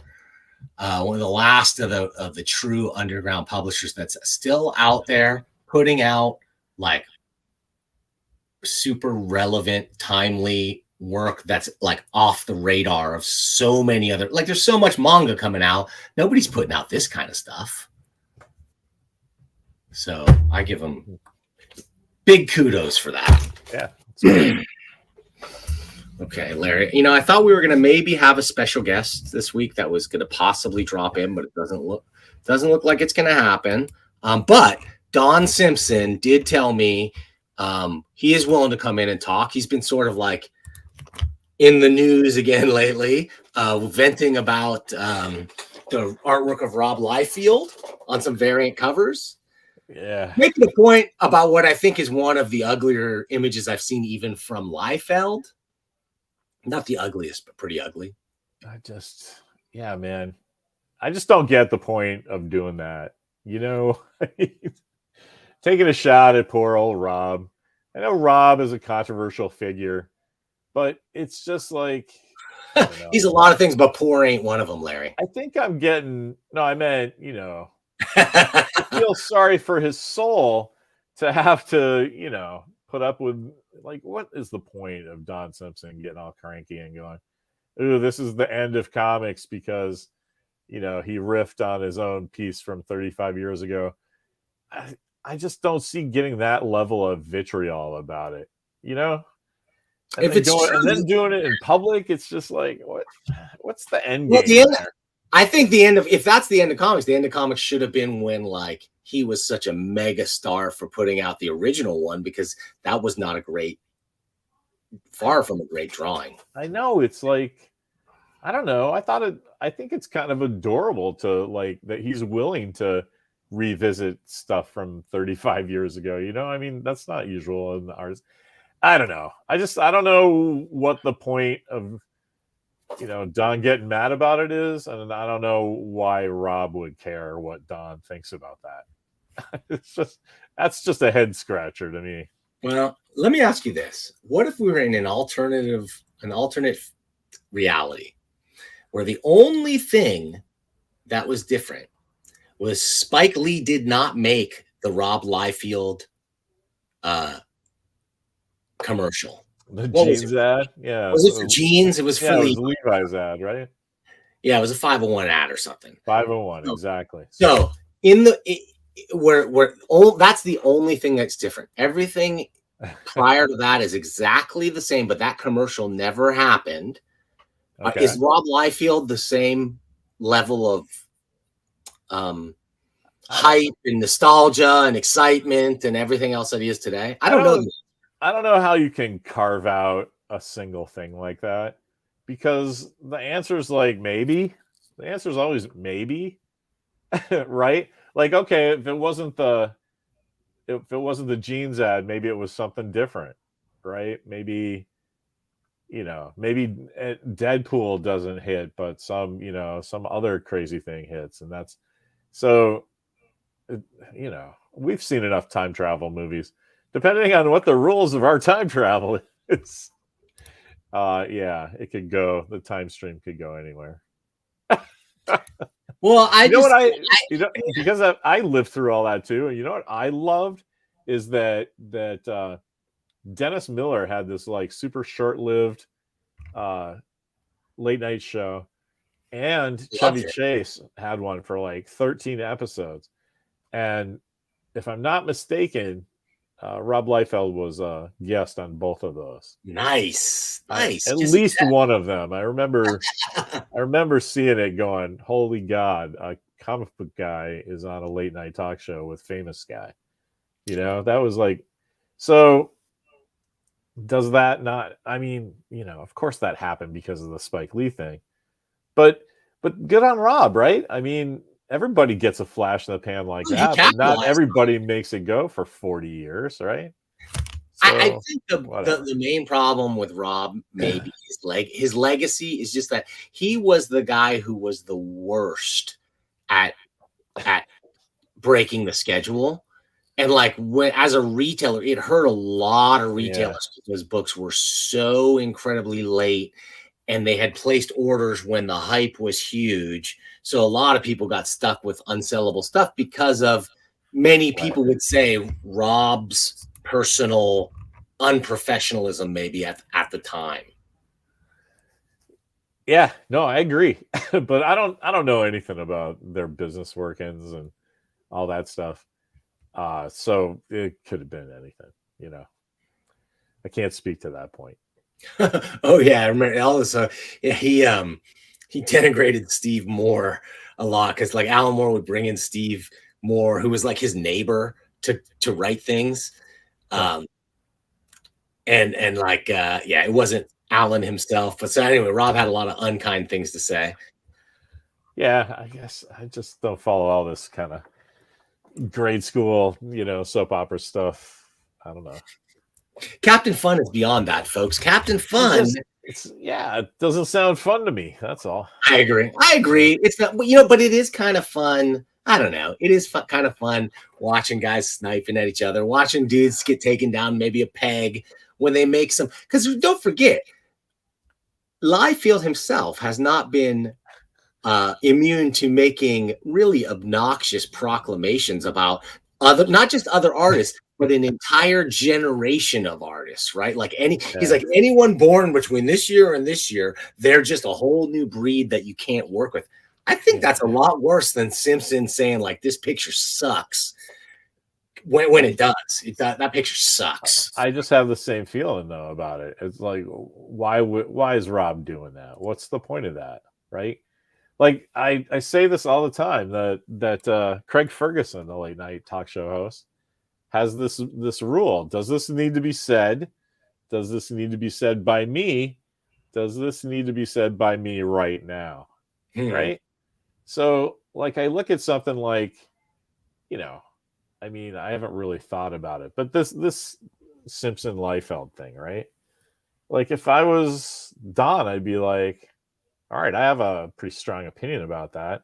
One of the last of the true underground publishers that's still out there putting out like super relevant, timely work that's like off the radar of so many other. Like there's so much manga coming out. Nobody's putting out this kind of stuff. So I give them big kudos for that. Yeah. Okay, Larry. I thought we were going to maybe have a special guest this week that was going to possibly drop in, but it doesn't look like it's going to happen. But Don Simpson did tell me he is willing to come in and talk. He's been sort of like in the news again lately, venting about the artwork of Rob Liefeld on some variant covers. Yeah. Making a point about what I think is one of the uglier images I've seen, even from Liefeld. Not the ugliest, but pretty ugly. Man. I just don't get the point of doing that. Taking a shot at poor old Rob. I know Rob is a controversial figure, but it's just like he's a lot of things, but poor ain't one of them, Larry. I think I'm getting I meant, I feel sorry for his soul to have to, put up with, like, what is the point of Don Simpson getting all cranky and going, ooh, this is the end of comics because, he riffed on his own piece from 35 years ago. I just don't see getting that level of vitriol about it, And then doing it in public, it's just like, what's the end game there? I think if that's the end of comics, the end of comics should have been when like he was such a mega star for putting out the original one, because that was not far from a great drawing. I know, it's like, I don't know. I think it's kind of adorable to like that he's willing to revisit stuff from 35 years ago. That's not usual in the arts. I don't know. I don't know what the point of Don getting mad about it is, and I don't know why Rob would care what Don thinks about that. That's a head scratcher to me. Well, let me ask you this: what if we were in an alternate reality, where the only thing that was different was Spike Lee did not make the Rob Liefeld commercial? The jeans ad? Yeah. Was it for jeans? It was for it was Levi's ad, right? Yeah, it was a 501 ad or something. 501, exactly. So that's the only thing that's different. Everything prior to that is exactly the same, but that commercial never happened. Okay. Is Rob Liefeld the same level of hype and nostalgia and excitement and everything else that he is today? I don't know. I don't know how you can carve out a single thing like that, because the answer is like maybe. The answer is always maybe, right? Like, okay, if it wasn't the jeans ad, maybe it was something different, right? Maybe, maybe Deadpool doesn't hit, but some other crazy thing hits, and that's so. We've seen enough time travel movies. Depending on what the rules of our time travel is, it could go. The time stream could go anywhere. Well, I You know just what because I lived through all that too. And you know what I loved is that Dennis Miller had this like super short-lived late night show, and loved Chevy it. Chase had one for like 13 episodes. And if I'm not mistaken, Rob Liefeld was a guest on both of those. Nice. At least one of them. I remember seeing it going, holy God, a comic book guy is on a late night talk show with famous guy. You know, that was like, so does that not, I mean, you know, of course that happened because of the Spike Lee thing, but good on Rob, right? I mean, everybody gets a flash in the pan like He that, but not capitalized. everybody makes it go for 40 years, right? I So, think the main problem with Rob, maybe his legacy is just that he was the guy who was the worst at breaking the schedule. And like when as a retailer, it hurt a lot of retailers because books were so incredibly late and they had placed orders when the hype was huge. So a lot of people got stuck with unsellable stuff because of many people would say Rob's personal unprofessionalism maybe at the time. Yeah, no, I agree. But I don't know anything about their business workings and all that stuff. So it could have been anything, you know. I can't speak to that point. Oh yeah, I remember all this. Yeah, he denigrated Steve Moore a lot because like Alan Moore would bring in Steve Moore, who was like his neighbor, to write things, and like yeah, it wasn't Alan himself. But so anyway, Rob had a lot of unkind things to say. Yeah, I guess I just don't follow all this kind of grade school, you know, soap opera stuff. I don't know. Captain Fun is beyond that, folks. Captain Fun. It doesn't sound fun to me. That's all. I agree. It's not, you know, but it is kind of fun. I don't know. It is kind of fun watching guys sniping at each other, watching dudes get taken down, maybe a peg when they make some. Because don't forget, Liefeld himself has not been immune to making really obnoxious proclamations about not just other artists, but an entire generation of artists, right? Like he's like anyone born between this year and this year, they're just a whole new breed that you can't work with. I think that's a lot worse than Simpson saying like this picture sucks when it does. That picture sucks. I just have the same feeling though about it. It's like why is Rob doing that? What's the point of that, right? Like I say this all the time that Craig Ferguson, the late night talk show host, has this rule. Does this need to be said? Does this need to be said by me? Does this need to be said by me right now? Right? So like I look at something like, you know, I mean, I haven't really thought about it, but this Simpson Liefeld thing, right? Like if I was Don, I'd be like, all right, I have a pretty strong opinion about that,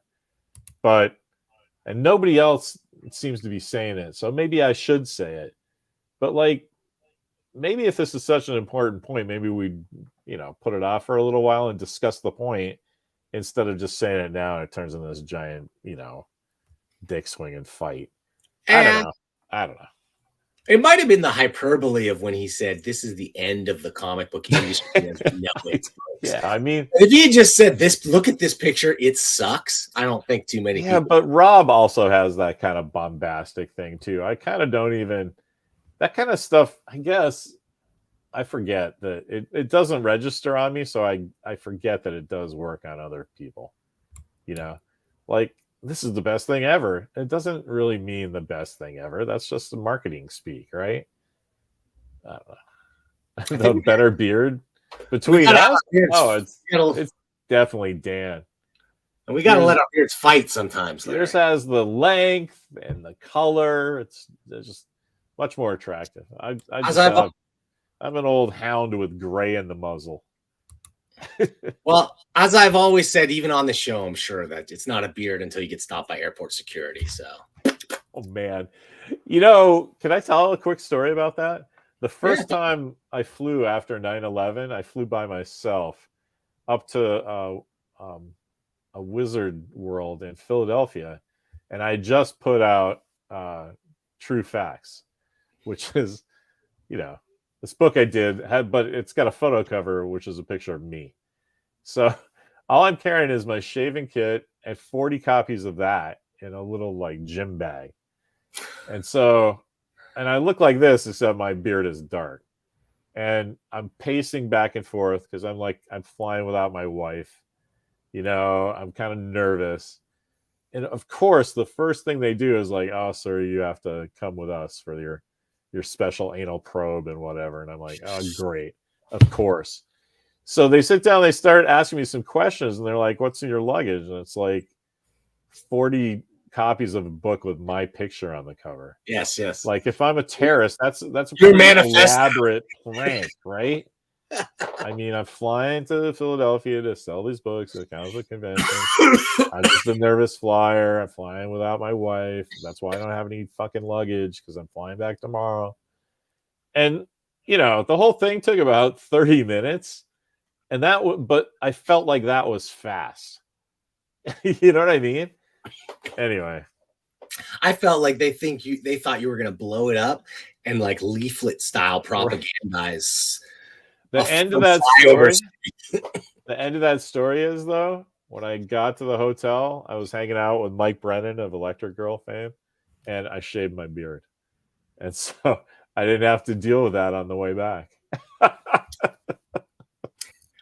and nobody else seems to be saying it, so maybe I should say it. But like, maybe if this is such an important point, maybe we, you know, put it off for a little while and discuss the point instead of just saying it now and it turns into this giant, you know, dick swinging fight. I don't know. It might have been the hyperbole of when he said, "This is the end of the comic book industry." Yeah, I mean, if he just said, "This, look at this picture, it sucks," I don't think too many. Yeah, but Rob also has that kind of bombastic thing too. I kind of don't even that kind of stuff. I guess I forget that it doesn't register on me, so I forget that it does work on other people. You know, like. This is the best thing ever. It doesn't really mean the best thing ever. That's just the marketing speak, right? I don't know. The better beard between us. Oh, it's definitely Dan. And we got to let our beards fight sometimes. Yours has the length and the color. It's just much more attractive. I'm an old hound with gray in the muzzle. Well, as I've always said, even on the show, I'm sure that it's not a beard until you get stopped by airport security. So, oh man, you know, can I tell a quick story about that? The first time I flew after 9/11, I flew by myself up to a Wizard World in Philadelphia, and I just put out True Facts, which is, this book I had, but it's got a photo cover, which is a picture of me. So all I'm carrying is my shaving kit and 40 copies of that in a little like gym bag. And I look like this, except my beard is dark. And I'm pacing back and forth because I'm flying without my wife. I'm kind of nervous. And of course, the first thing they do is like, oh, sir, you have to come with us for your special anal probe and whatever. And I'm like, oh, great. Of course. So they sit down, they start asking me some questions, and they're like, what's in your luggage? And it's like 40 copies of a book with my picture on the cover. Yes. Like, if I'm a terrorist, that's a Your pretty manifesto. elaborate prank, right? I mean, I'm flying to Philadelphia to sell these books at the Council Convention. I'm just a nervous flyer. I'm flying without my wife. That's why I don't have any fucking luggage, because I'm flying back tomorrow. And, the whole thing took about 30 minutes. And but I felt like that was fast. You know what I mean? Anyway. I felt like they thought you were going to blow it up and like leaflet style propagandize. The end of that story is, though, when I got to the hotel, I was hanging out with Mike Brennan of Electric Girl fame, and I shaved my beard. And so I didn't have to deal with that on the way back.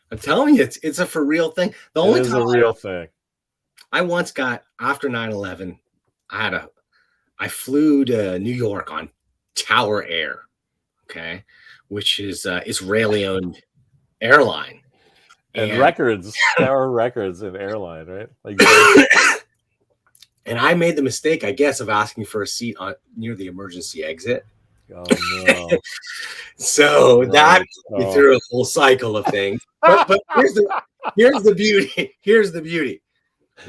I'm telling you, it's a for real thing. The only time a real thing. I once got, after 9/11, I flew to New York on Tower Air, okay, which is Israeli-owned airline. And Tower Records and airline, right? Like, and I made the mistake, I guess, of asking for a seat near the emergency exit. Oh no! So that put me through a whole cycle of things. But here's the beauty. Here's the beauty.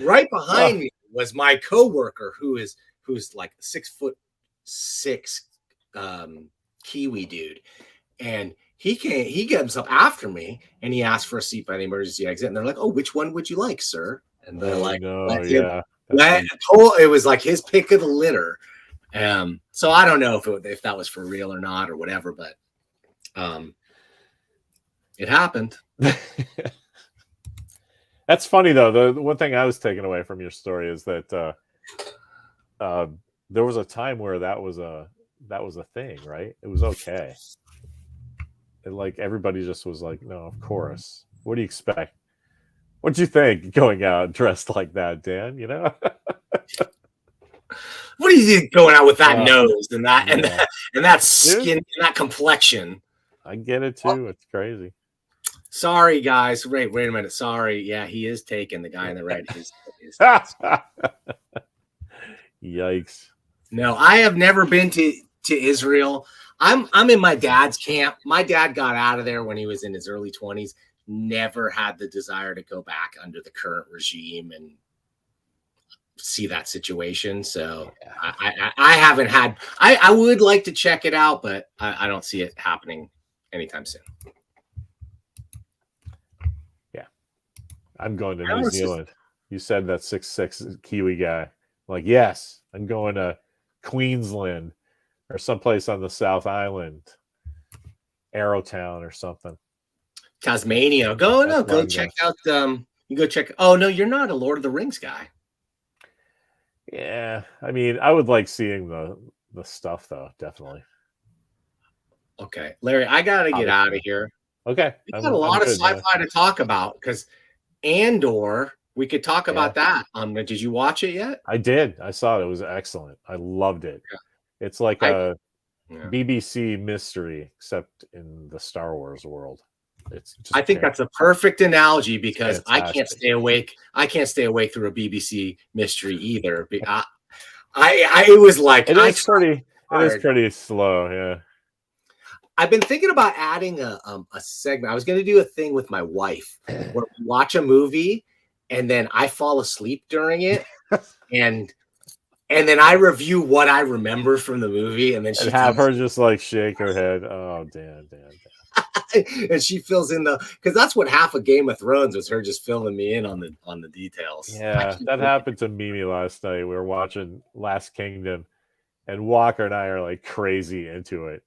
Right behind me was my coworker, who's like 6'6" Kiwi dude, and he gets up after me and he asked for a seat by the emergency exit. And they're like, "Oh, which one would you like, sir?" And they're like, it was like his pick of the litter. So I don't know if that was for real or not or whatever, but it happened. That's funny though. The one thing I was taking away from your story is that there was a time where that was a thing, right? It was okay. Like everybody just was like, no, of course. What do you expect? What'd you think going out dressed like that, Dan? What do you think going out with that nose and that skin and that complexion? I get it too. It's crazy. Sorry, guys. Wait a minute. Sorry. Yeah, he is taken. The guy in the red is Yikes. No, I have never been to Israel. I'm in my dad's camp. My dad got out of there when he was in his early 20s. Never had the desire to go back under the current regime and see that situation. So I haven't had. I would like to check it out, but I don't see it happening anytime soon. Yeah, I'm going to New Zealand. You said that 6'6" Kiwi guy. Like, yes, I'm going to Queensland or someplace on the South Island, Arrowtown or something. Tasmania. Go check out. You go check. Oh no, you're not a Lord of the Rings guy. Yeah, I mean, I would like seeing the stuff though, definitely. Okay, Larry, I gotta get out of here. Okay, we got a lot of sci-fi to talk about because Andor. We could talk about that. Did you watch it yet? I did. I saw it. It was excellent. I loved it. Yeah. It's like a BBC mystery, except in the Star Wars world. I think that's a perfect analogy because I can't stay awake. I can't stay awake through a BBC mystery either. It was like it is pretty slow. Yeah. I've been thinking about adding a segment. I was going to do a thing with my wife where we watch a movie and then I fall asleep during it, and then I review what I remember from the movie, and then she have her just like shake her head. Oh, damn. And she fills in because that's what half of Game of Thrones was, her just filling me in on the details. Yeah, that happened to Mimi last night. We were watching Last Kingdom, and Walker and I are like crazy into it.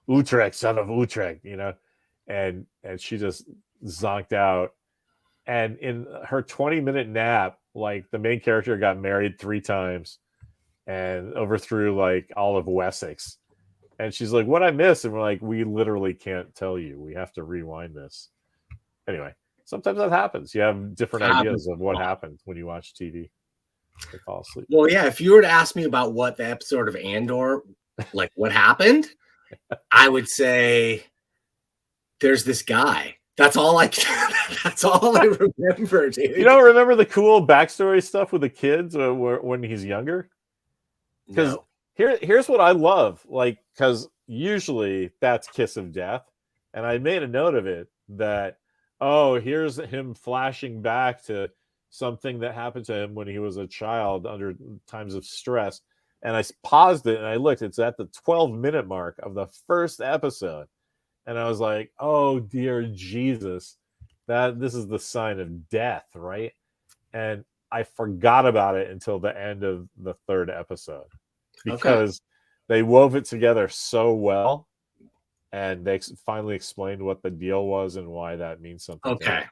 Utrecht, son of Utrecht, and she just zonked out. And in her 20-minute nap, like the main character got married 3 times and overthrew like all of Wessex. And she's like, "What I miss?" And we're like, "We literally can't tell you. We have to rewind this." Anyway, sometimes that happens. You have different ideas of what happens when you watch TV. They fall asleep. Well, yeah, if you were to ask me about what the episode of Andor, like what happened, I would say there's this guy. That's all I remember, dude. You don't remember the cool backstory stuff with the kids when he's younger? Because No. Here's what I love, like, because usually that's Kiss of Death, and I made a note of it that, here's him flashing back to something that happened to him when he was a child under times of stress, and I paused it and I looked. It's at the 12-minute mark of the first episode, and I was like, "Oh dear Jesus, this is the sign of death, right?" And I forgot about it until the end of the 3rd episode. Because they wove it together so well, and they finally explained what the deal was and why that means something. Okay.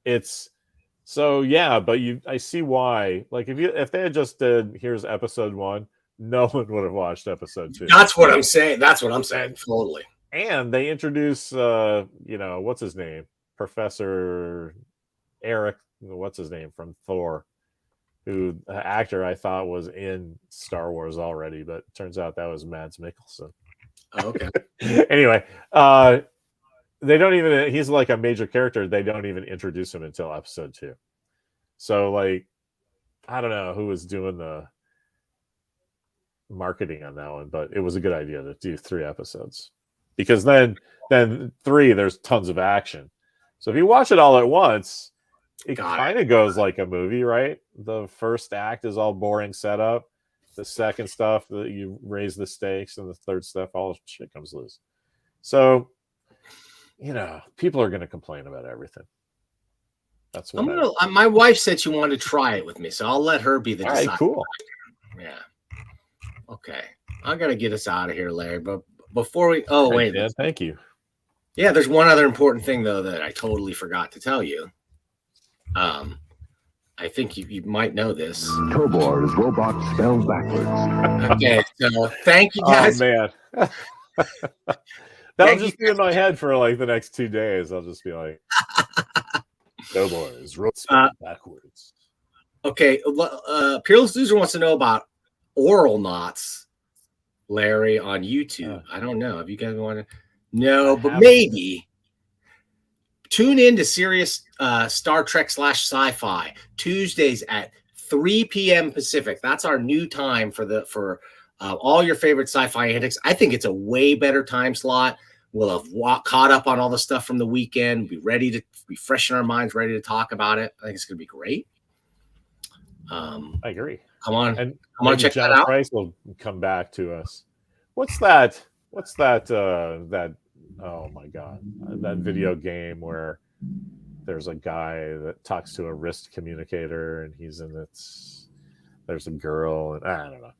It's so, yeah, but I see why. Like if they had just did here's episode 1, no one would have watched episode 2. That's what I'm saying. Totally. And they introduce what's his name? Professor Eric, what's his name from Thor? Who actor I thought was in Star Wars already, but turns out that was Mads Mikkelsen. Oh, okay. Anyway, they don't even. He's like a major character. They don't even introduce him until episode 2. So, like, I don't know who was doing the marketing on that one, but it was a good idea to do 3 episodes because then 3 there's tons of action. So if you watch it all at once, it kind of goes like a movie, right? The first act is all boring setup. The second stuff that you raise the stakes, and the third stuff, all shit comes loose. So, people are going to complain about everything. That's what my wife said she wanted to try it with me, so I'll let her be the decider. All right, cool. Yeah. Okay. I got to get us out of here, Larry. But before we, wait. Dan, thank you. Yeah, there's one other important thing though that I totally forgot to tell you. I think you might know this. Tobor is robot spelled backwards. Okay, so thank you guys. Oh man. That'll just be in my head for like the next 2 days. I'll just be like, Tobor is spelled backwards. Okay, Peerless Loser wants to know about oral knots, Larry, on YouTube. I don't know. If you guys want to know, but maybe tune in to Serious Star Trek / Sci-Fi Tuesdays at 3 p.m. Pacific. That's our new time for all your favorite sci-fi antics. I think it's a way better time slot. We'll have caught up on all the stuff from the weekend. Be ready to be fresh in our minds, ready to talk about it. I think it's going to be great. I agree. Come on, and come on, check John that out. Price will come back to us. What's that? That oh my god, that video game where there's a guy that talks to a wrist communicator, and there's a girl, and I don't know.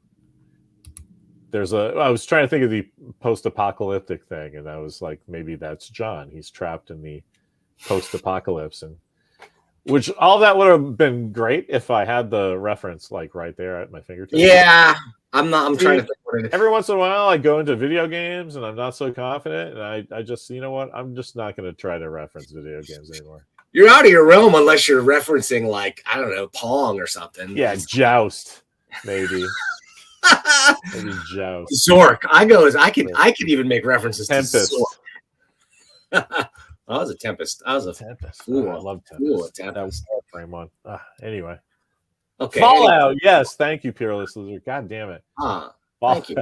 I was trying to think of the post-apocalyptic thing, and I was like, maybe that's John. He's trapped in the post-apocalypse, and which all that would have been great if I had the reference like right there at my fingertips. Yeah, I'm trying to think what it is. Every once in a while, I go into video games, and I'm not so confident, and I just, you know what? I'm just not going to try to reference video games anymore. You're out of your realm unless you're referencing, like, I don't know, Pong or something. Yeah, Joust, maybe. Maybe Joust. Zork. I could even make references Tempest. to Zork. I was a Tempest. I was a Tempest. Ooh, I love Tempest. Ooh, Tempest. That frame one. Anyway. Okay. Fallout. Yes. Thank you, Peerless Loser. God damn it. Thank you.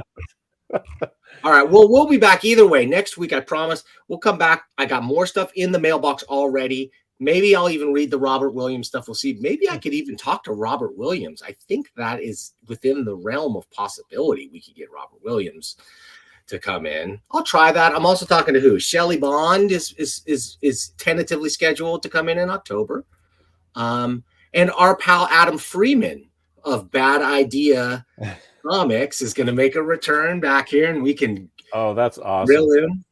All right. Well, we'll be back either way. Next week, I promise. We'll come back. I got more stuff in the mailbox already. Maybe I'll even read the Robert Williams stuff. We'll see. Maybe I could even talk to Robert Williams. I think that is within the realm of possibility. We could get Robert Williams to come in. I'll try that. I'm also talking to who? Shelley Bond is tentatively scheduled to come in October. And our pal Adam Freeman of Bad Idea Comics is going to make a return back here, and we can that's awesome. grill him.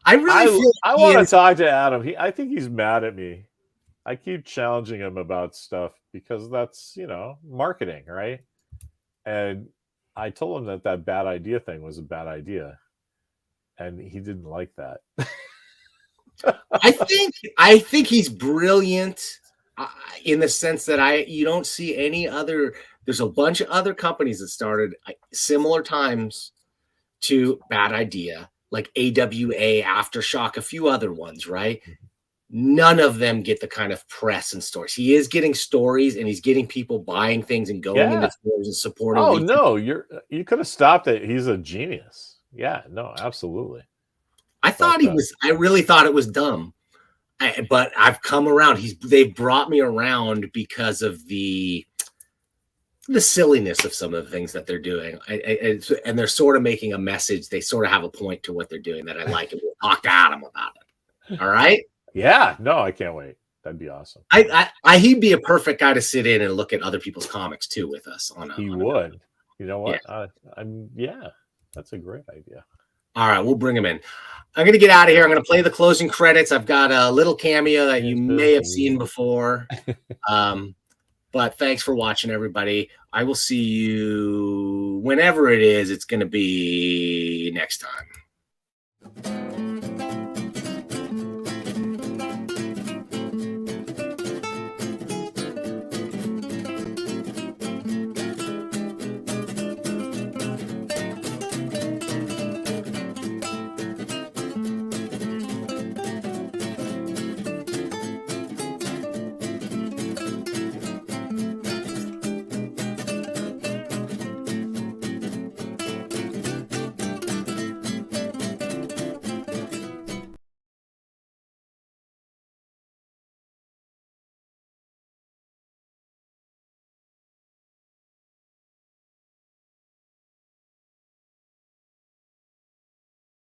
I really feel I want to talk to Adam. I think he's mad at me. I keep challenging him about stuff because that's, marketing, right? And I told him that Bad Idea thing was a bad idea, and he didn't like that. I think he's brilliant in the sense that you don't see any other. There's a bunch of other companies that started similar times to Bad Idea, like AWA, Aftershock, a few other ones, right? None of them get the kind of press and stories. He is getting stories, and he's getting people buying things and going into stores and supporting. Oh no, you could have stopped it. He's a genius. Yeah, no, absolutely. I really thought it was dumb, but I've come around. They've brought me around because of the silliness of some of the things that they're doing, and they're sort of making a message. They sort of have a point to what they're doing that I like, and we'll talk to Adam about it. All right. Yeah, no, I can't wait. That'd be awesome. He'd be a perfect guy to sit in and look at other people's comics too with us. He would. You know what? Yeah. That's a great idea. All right, we'll bring him in. I'm going to get out of here. I'm going to play the closing credits. I've got a little cameo that you may have seen before. But thanks for watching, everybody. I will see you whenever it is. It's going to be next time.